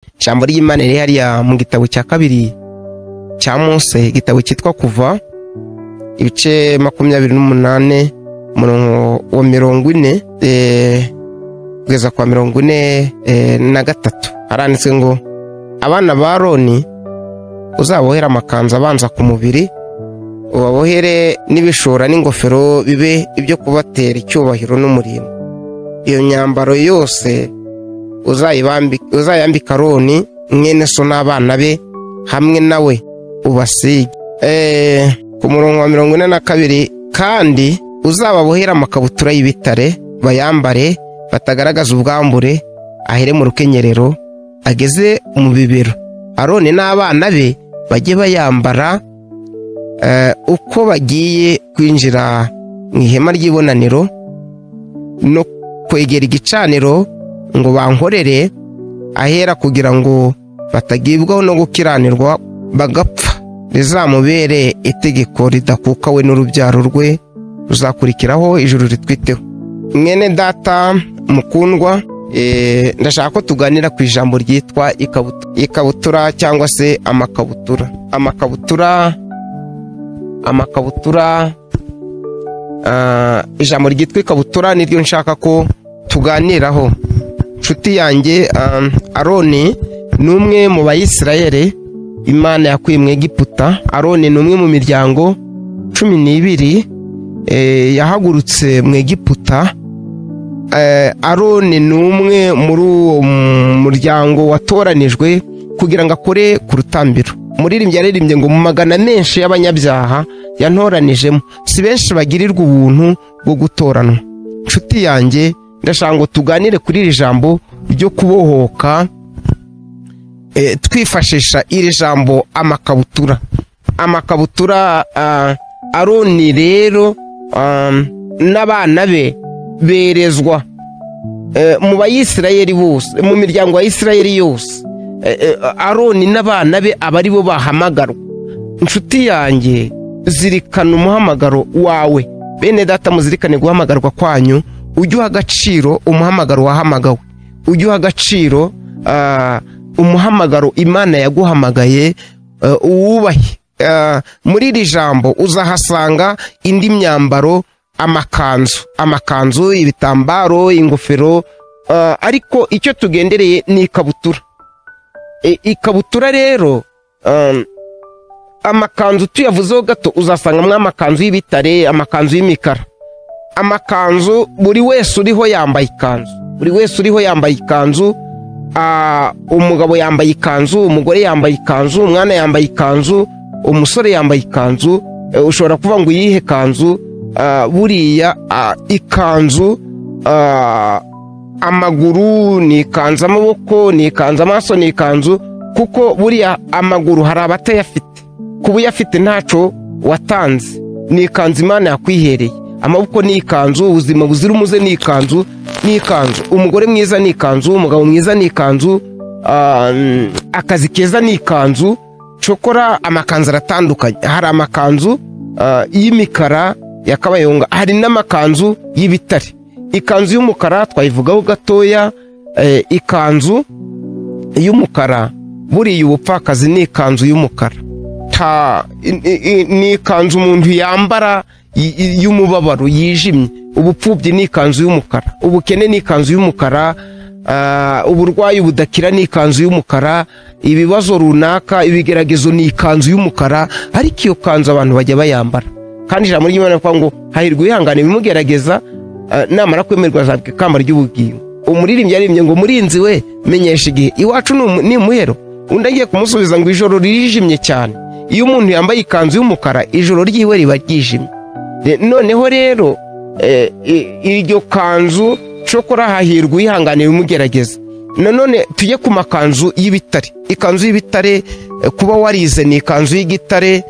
ijambo ry'Imana riri hariya mu gitabo cya kabiri cya Mose, igitabo cyitwa Kuva, ibice 28 umurongo wa 40 kugeza kwa 43, haranditse ngo abana ba Aroni uzabohera amakanzu abanza ku mubiri, ubabohere n'ibishora n'ingofero bibe ibyo kubatera icyubahiro n'umurimo. Iyo myambaro yose uzayambika Aroni mwene so n'abana be hamwe nawe ubasige. Ku murongo wa 42, kandi uzababohera amakabutura y'ibitare bayambare batagaragaza ubwambure, ahere mu rukenyerero ageze mu bibero. Aroni n'abana be bajye bayambara uko bagiye kwinjira mu ihema ry'ibonaniro no kwegera igicaniro ngo bankorere ahera, kugira ngo batagibwaho no gukiranirwa bagapfa. Rizamubere itegeko ridakuka we n'urubyaro rwe ruzakurikiraho ijuru ritwiteho. Mwene data mukundwa, ndashaka ko tuganira ku ijambo ryitwa ikabutura cyangwa se amakabutura. Ijambo ryitwa ikabutura niryo nshaka ko tuganiraho. Nshuti yanjye, Aroni ni umwe mu Bayisirayeli Imana yakuye mu Egiputa. Aroni ni umwe mu miryango 12 yahagurutse mu Egiputa. Aroni ni umwe muri uwo muryango watoranijwe kugira ngo akore ku rutambiro. Umuririmbyi yaririmbye ngo mu magana menshi y'abanyabyaha yantoranijemo, si benshi bagirirwa ubuntu bwo gutoranwa. Nshuti yanjye, ndashaka ngo tuganire kuri iri jambo ryo kubohoka, twifashisha iri jambo amakabutura. Aroni rero n'abana be berezwa mu Bayisirayeli bose, mu miryango ya Isirayeli yose. Aroni n'abana be aba ari bo bahamagarwa. Nshuti yanjye, zirikana umuhamagaro wawe. Bene data, muzirikane guhamagarwa kwanyu, ujye uha agaciro umuhamagaro wahamagawe, ujye uha agaciro umuhamagaro Imana yaguhamagaye, uwubahe. Muri iri jambo uzahasanga indi myambaro, amakanzu, ibitambaro, ingofero, ariko icyo tugendereye ni ikabutura. Ikabutura rero, amakanzu tuyavuzeho gato, uzasangamo amakanzu y'ibitare, amakanzu y'imikara. Amakanzu, buri wese uriho yambaye ikanzu, umugabo yambaye ikanzu, umugore yambaye ikanzu, umwana yambaye ikanzu, umusore yambaye ikanzu. Ushobora kuvuga ngo iyihe kanzu? Buriya ikanzu, amaguru ni ikanzu, amaboko ni ikanzu, amaso ni ikanzu, kuko buriya amaguru hari abatayafite, kuba uyafite ntaco watanze. Ni ikanzu Imana yakwihereye. Amaboko ni ikanzu, ubuzima buzira umuze ni ikanzu, umugore mwiza ni ikanzu, umugabo mwiza ni ikanzu, akazi keza ni ikanzu. Cokora amakanzu aratandukanye. Hari amakanzu y'imikara ya kabayonga, hari n'amakanzu y'ibitare. Ikanzu y'umukara twayivugaho gatoya. Ikanzu y'umukara, buriya ubupfakazi ni ikanzu y'umukara. Ni ikanzu umuntu yambara y'umubabaro yijimye. Ubupfubyi ni ikanzu y'umukara, ubukene ni ikanzu y'umukara, uburwayi budakira ni ikanzu y'umukara, ibibazo runaka, ibigeragezo ni ikanzu y'umukara. Ariko iyo kanzu abantu bajya bayambara, kandi ijambo ry'Imana rivuga ngo hahirwa uyihangana ibimugerageza, namara kwemerwa azabwa ikamba ry'ubugingo. Umuririmbyi yaririmbye ngo murinzi we menyesha igihe, iwacu ni muhero. Undi agiye kumusubiza ngo ijoro ririjimye cyane. Iyo umuntu yambaye ikanzu y'umukara, ijoro ryiwe riba ryijimye. Noneho rero iryo kanzu, cokora hahirwa uyihangana ibimugerageza. Nanone tujye ku makanzu y'ibitare. Ikanzu y'ibitare, kuba warize ni ikanzu y'igitare,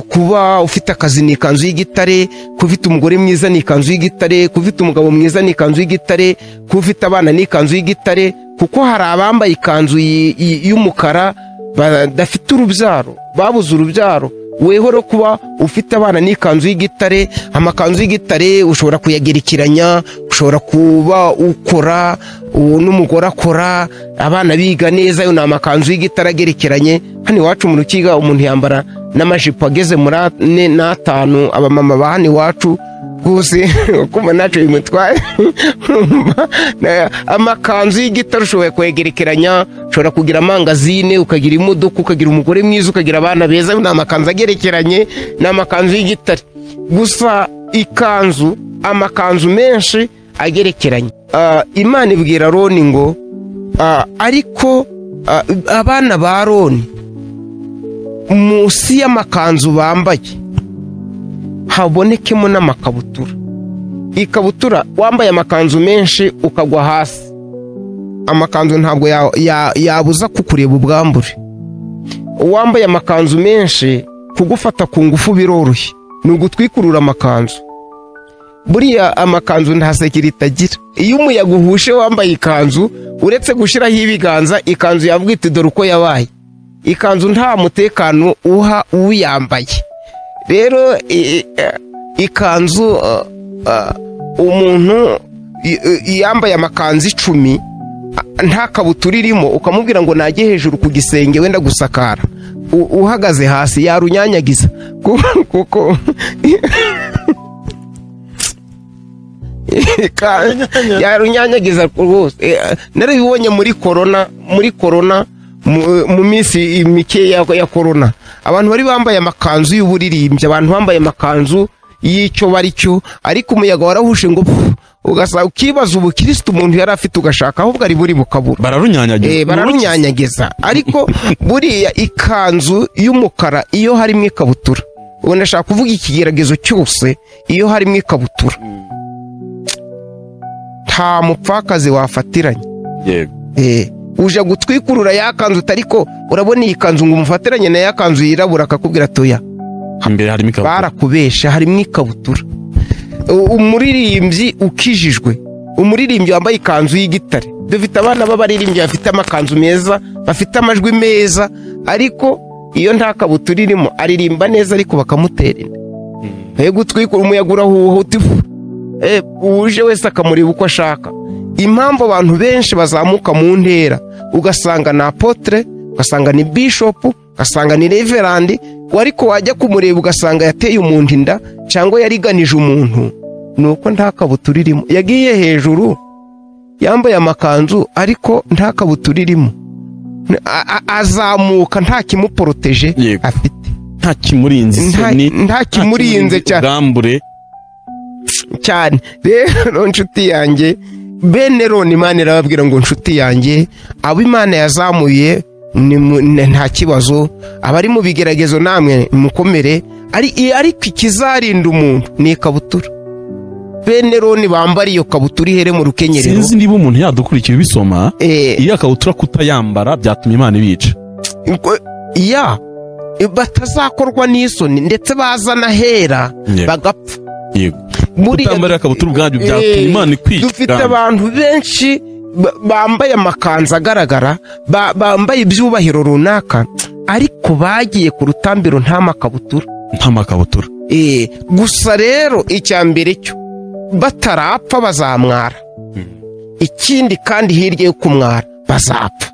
kuba ufite akazi ni ikanzu y'igitare, kuba ufite umugore mwiza ni ikanzu y'igitare, kuba ufite umugabo mwiza ni ikanzu y'igitare, kuba ufite abana ni ikanzu y'igitare. Kuko hari abambaye ikanzu y'umukara badafite urubyaro, babuze urubyaro, weho ro kuba ufite abana n'ikanzu y'igitare, amakanzu y'igitare ushobora kuyagerekeranya, ushobora kuba ukora n'umugore akora, abana biga neza, yo ni amakanzu y'igitare agerekeranye. Hano iwacu mu Rukiga umuntu yambara n'amajipo ageze muri 4 n'5, abamama ba hano iwacu rwose kumva ntacyo bimutwaye. Amakanzu y'igitare ushoboye kwegerekeranya, ushobora kugira amangazine, ukagira imodoka, ukagira umugore mwiza, ukagira abana beza. Ni amakanzu agerekeranye, ni amakanzu y'igitare. Gusa ikanzu, amakanzu menshi agerekeranye, Imana ibwira Aroni ngo ariko abana ba Aroni munsi y'amakanzu bambaye habonekemo n'amakabutura. Ikabutura, wambaye amakanzu menshi ukagwa hasi, amakanzu ntabwo yabuza kukureba ubwambure. Wambaye amakanzu menshi kugufata ku ngufu biroroshye, ni ugutwikurura amakanzu. Buriya amakanzu nta sekirite agira. Iyo umuyaga uhushe wambaye ikanzu, uretse gushyiraho ibiganza, ikanzu yavuga iti dore uko yabaye. Ikanzu nta mutekano uha uyambaye. Rero ikanzu, umuntu yambaye amakanzu 10 nta kabutura irimo, ukamubwira ngo najye hejuru ku gisenge wenda gusakara, uhagaze hasi yarunyanyagiza kuko yarunyanyagiza rwose. Narabibonye muri corona, mu minsi mikeya ya corona, abantu bari bambaye amakanzu y'uburirimbyi, abantu bambaye amakanzu y'icyo bari cyo, ariko umuyaga warahushe ngo ugasaba ukibaza ubukristo umuntu yari afite, ugashaka ahubwo ari buri bukabura. Bararunyanyagiza. Ariko buriya ikanzu y'umukara iyo harimo ikabutura, ubu ndashaka kuvuga ikigeragezo cyose iyo harimo ikabutura nta mupfakazi wafatiranye. Uje gutwikurura ya kanzu utariko urabona iyi kanzu ngo umufatiranye na ya kanzu yirabura, akakubwira toya hambere harimo ikabutura, barakubesha, harimo ikabutura. Umuririmbyi ukijijwe, umuririmbyi wambaye ikanzu y'igitare, dufite abana b'abaririmbyi bafite amakanzu meza, bafite amajwi meza, ariko iyo nta kabutura irimo aririmba neza, ariko bakamutera inda. Gutwikura, umuyaga urahuha utifu, uje wese akamureba uko ashaka. Impamvu abantu benshi bazamuka mu ntera, ugasanga ni apotre, ugasanga ni bishop, ugasanga ni reverend, ariko wajya kumureba ugasanga yateye umuntu inda cyangwa yariganije umuntu, nuko nta kabutura irimo. Yagiye hejuru yambaye amakanzu, ariko nta kabutura irimo, azamuka nta kimuporoteje afite, nta kimurinze isoni, nta kimurinze cyane. Rero nshuti yanjye, bene Aroni Imana irababwira ngo nshuti yanjye, abo Imana yazamuye nta kibazo, abari mu bigeragezo namwe mukomere, ariko ikizarinda umuntu ni ikabutura. Bene Aroni bambara iyo kabutura ihere mu rukenyerero. Sinzi niba umuntu yadukurikiye bisoma, iyo kabutura kutayambara byatuma Imana ibica. Batazakorwa n'isoni, ndetse bazana hera bagapfa. Kutambara kabutura ubwabyo byatuma Imana ikwica. Dufite abantu benshi bambaye amakanzu agaragara, bambaye ibyubahiro runaka, ariko bagiye ku rutambiro nta makabutura. Gusa rero icyambere cyo batarapfa bazamwara. Ikindi kandi hirya yo kumwara bazapfa.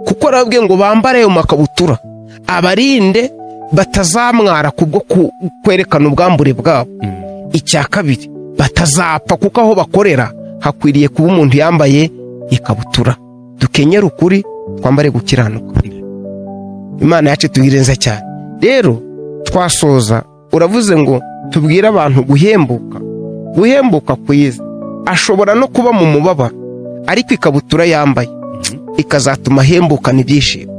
Kuko arabwiye ngo bambare ayo makabutura abarinde batazamwara kubwo kwerekana ubwambure bwabo. Icya kabiri, batazapfa kuko aho bakorera hakwiriye kuba umuntu yambaye ikabutura. Dukenyere ukuri, twambare gukiranuka. Imana yacu tuyirenza cyane. Rero twasoza, uravuze ngo tubwire abantu guhembuka kwiza. Ashobora no kuba mu mubabaro, ariko ikabutura yambaye ikazatuma ahembukana ibyishimo.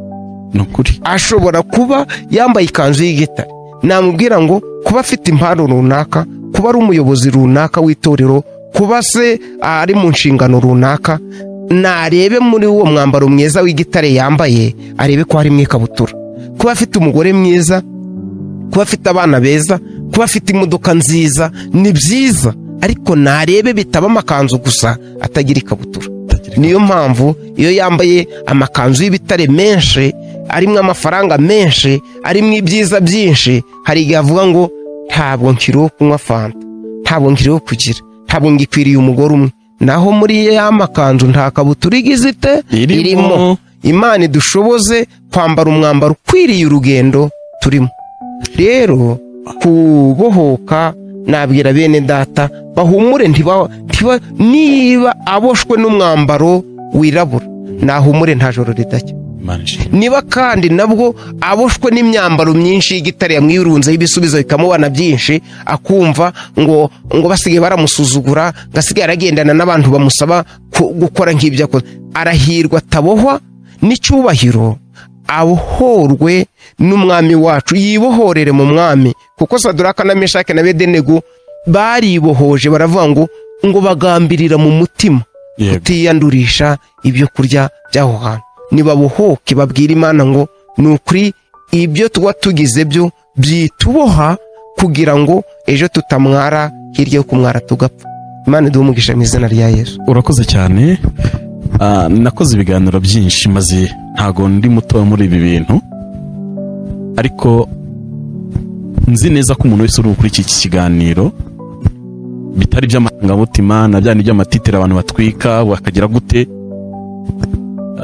Ashobora kuba yambaye ikanzu y'igitare, namubwira ngo kuba afite impano runaka, kuba ari umuyobozi runaka w'itorero, kuba se ari mu nshingano runaka, narebe muri uwo mwambaro mwiza w'igitare yambaye, arebe ko harimo ikabutura. Kuba afite umugore mwiza, kuba afite abana beza, kuba afite imodoka nziza, ni byiza, ariko narebe bitaba amakanzu gusa atagira ikabutura. Niyo mpamvu iyo yambaye amakanzu y'ibitare menshi, arimo amafaranga menshi, arimo ibyiza byinshi, hari igihe avuga ngo ntabwo nkiriho kunywa fanta, ntabwo nkiriho kugira, ntabwo ngikwiriye umugore umwe. Naho muri ya makanzu nta kabutura igizite irimo. Imana idushoboze kwambara umwambaro ukwiriye urugendo turimo. Rero kubohoka, nabwira bene data bahumure, niba aboshwe n'umwambaro wirabura, nahumure nta joro ridacya. Niba kandi nabwo aboshwe n'imyambaro myinshi y'igitare yamwirunzeho ibisubizo bikamubana byinshi, akumva ngo basigaye baramusuzugura, gasigaye aragendana n'abantu bamusaba gukora nk'ibyo akora, arahirwa atabohwa n'icyubahiro, abohorwe n'umwami wacu, yibohorere mu mwami. Kuko Saduraka na Meshaki na Abedenego baribohoje, baravuga ngo bagambirira mu mutima kutiyandurisha ibyo kurya by'aho hantu. Nibabohoke babwira Imana ngo ni ukuri ibyo tuba tugize byo byituboha, kugira ngo ejo tutamwara hirya yo kumwara tugapfa. Imana iduhe umugisha mu izina rya Yesu. Urakoze cyane. Nakoze ibiganiro byinshi maze ntago ndi muto muri ibi bintu, ariko nzi neza ko umuntu wese uri kuri iki kiganiro bitari by'amarangamutima na byandi by'amatitire abantu batwika bakagira gute,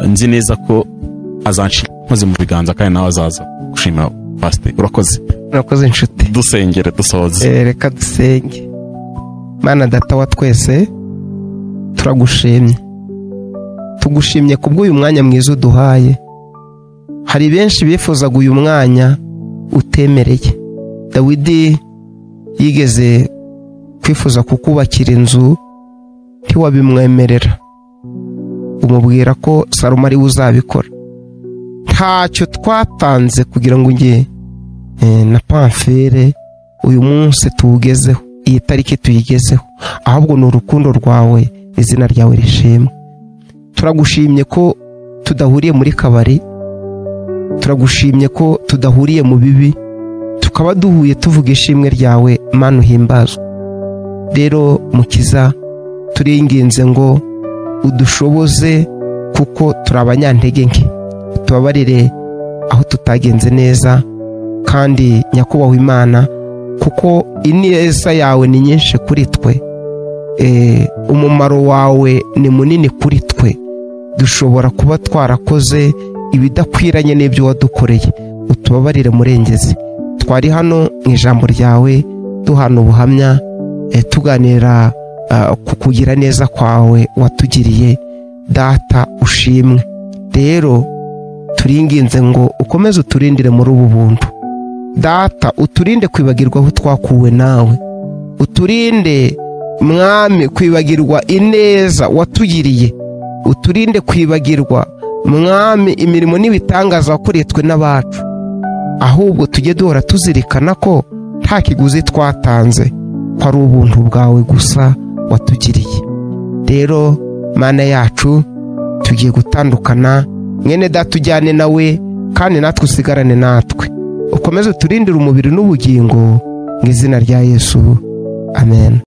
nzi neza ko azanshima mu biganza kandi nawe azaza gushimira Pastor. Urakoze inshuti. Dusengere dusoze. Reka dusenge. Mana data wa twese, turagushimye, tugushimye kubw'uyu mwanya mwiza uduhaye. Hari benshi bifuzaga uyu mwanya utemereye. Dawidi yigeze kwifuza kukubakira inzu, ntiwabimwemerera, umubwira ko Salomo ari we uzabikora. Ntacyo twatanze kugira ngo njye na Pamfere uyu munsi tuwugezeho, iyi tariki tuyigezeho, ahubwo ni urukundo rwawe, izina ryawe rishimwe. Turagushimye ko tudahuriye muri kabari, turagushimye ko tudahuriye mu bibi, tukaba duhuye tuvuga ishimwe ryawe. Mana uhimbazwe. Rero Mukiza, turinginze ngo udushoboze, kuko turi abanyantege nke, tubabarire aho tutagenze neza. Kandi nyakubahwa Imana, kuko ineza yawe ni nyinshi kuri twe, umumaro wawe ni munini kuri twe, dushobora kuba twarakoze ibidakwiranye n'ibyo wadukoreye. Utubabarire Murengezi. Twari hano mu ijambo ryawe duhana ubuhamya, tuganira ku kugira neza kwawe watugiriye. Data ushimwe. Rero turinginze ngo ukomeze uturindire muri ubu buntu. Data uturinde kwibagirwa aho twakuwe nawe, uturinde Mwami kwibagirwa ineza watugiriye, uturinde kwibagirwa Mwami imirimo n'ibitangaza wakoreye twe n'abacu, ahubwo tujye duhora tuzirikana ko nta kiguzi twatanze, ko ari ubuntu bwawe gusa watugiriye. Rero Mana yacu, tugiye gutandukana, mwene data ujyane nawe, kandi natwe usigarane natwe, ukomeze uturindire umubiri n'ubugingo, mu izina rya Yesu, amen.